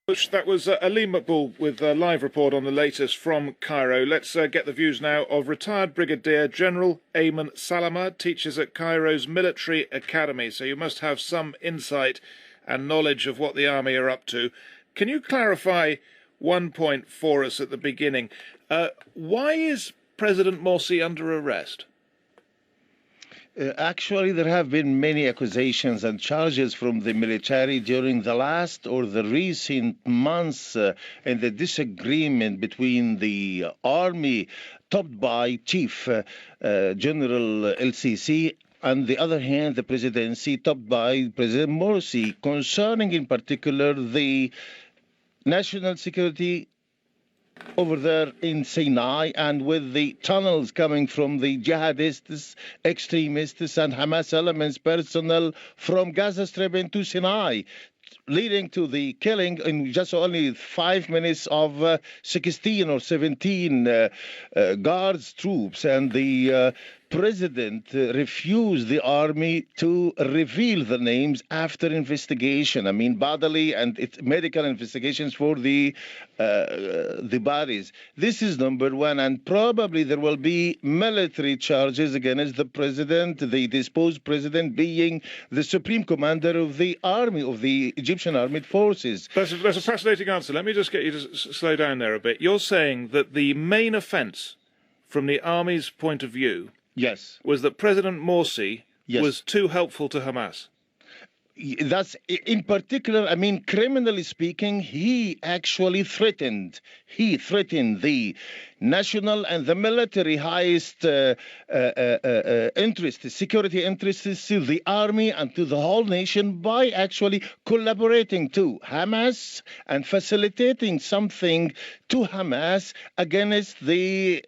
That was Ali Maqbul with a live report on the latest from Cairo. Let's get the views now of retired Brigadier General Ayman Sallama, teaches at Cairo's military academy. So you must have some insight and knowledge of what the army are up to. Can you clarify one point for us at the beginning? Why is President Morsi under arrest? Actually, there have been many accusations and charges from the military during the last or the recent months in the disagreement between the army topped by Chief General LCC, on the other hand, the presidency topped by President Morsi, concerning in particular the national security over there in Sina'i, and with the tunnels coming from the jihadists, extremists, and Hamas elements personnel from Gaza Strip into Sinai, leading to the killing in just only 5 minutes of 16 or 17 guards, troops, and the president refused the army to reveal the names after investigation. I mean, bodily and medical investigations for the bodies. This is number one, and probably there will be military charges against the president, the disposed president, being the supreme commander of the army, of the Egyptian armed forces. That's a fascinating answer. Let me just get you to slow down there a bit. You're saying that the main offence, from the army's point of view, yes, was that President Morsi yes. was too helpful to Hamas. That's in particular, I mean, criminally speaking, he actually threatened the national and the military highest interests, security interests to the army and to the whole nation by actually collaborating to Hamas and facilitating something to Hamas against the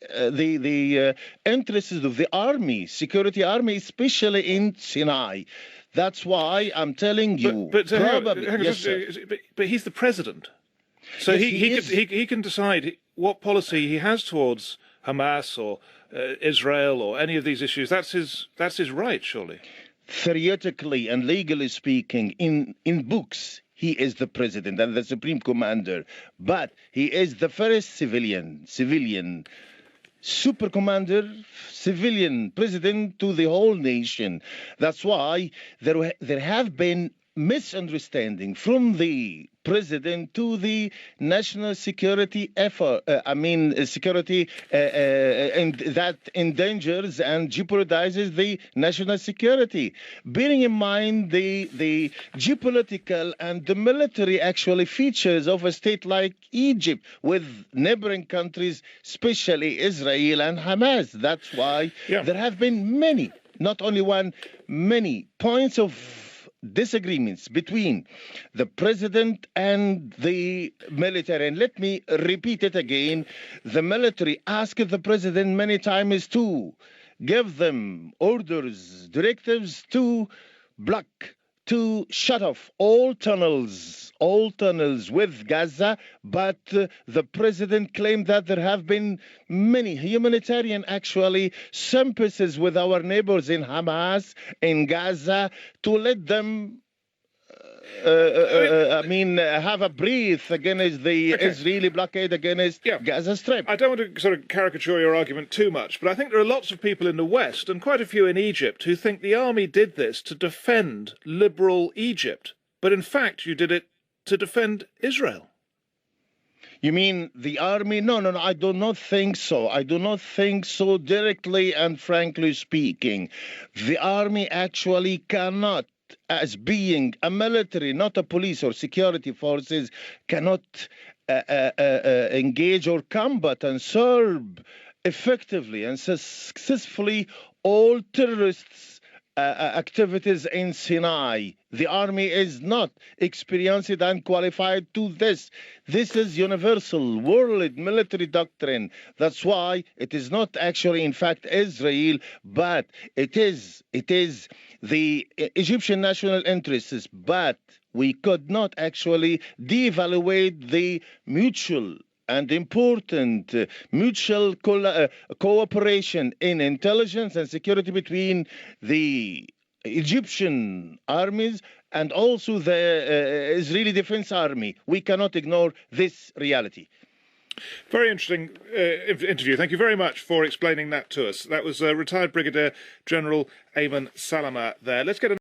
interests of the army, security army, especially in Sinai. That's why I'm telling you. But he's the president, so yes, he can decide what policy he has towards Hamas or Israel or any of these issues. That's his right, surely. Theoretically and legally speaking, in books, he is the president and the supreme commander, but he is the first civilian super commander, civilian president to the whole nation. That's why there have been misunderstanding from the president to the national security effort. Security and that endangers and jeopardizes the national security. Bearing in mind the geopolitical and the military actually features of a state like Egypt with neighboring countries, especially Israel and Hamas. That's why there have been many, not only one, many points of disagreements between the president and the military. And let me repeat it again. The military asked the president many times to give them orders, directives to block, to shut off all tunnels with Gaza, but the president claimed that there have been many humanitarian actually sympathies with our neighbors in Hamas, in Gaza, to let them have a breath against the Israeli blockade against Gaza Strip. I don't want to sort of caricature your argument too much, but I think there are lots of people in the West, and quite a few in Egypt, who think the army did this to defend liberal Egypt. But in fact, you did it to defend Israel. You mean the army? No, I do not think so. I do not think so directly and frankly speaking. The army actually cannot, as being a military, not a police or security forces, cannot engage or combat and serve effectively and successfully all terrorists' activities in Sinai. The army is not experienced and qualified to this. This is universal world military doctrine. That's why it is not actually, in fact, Israel, but it is the Egyptian national interests. But we could not actually devaluate the mutual and important mutual cooperation in intelligence and security between the Egyptian armies and also the Israeli Defense Army. We cannot ignore this reality. Very interesting interview. Thank you very much for explaining that to us. That was retired Brigadier General Ayman Sallama there. Let's get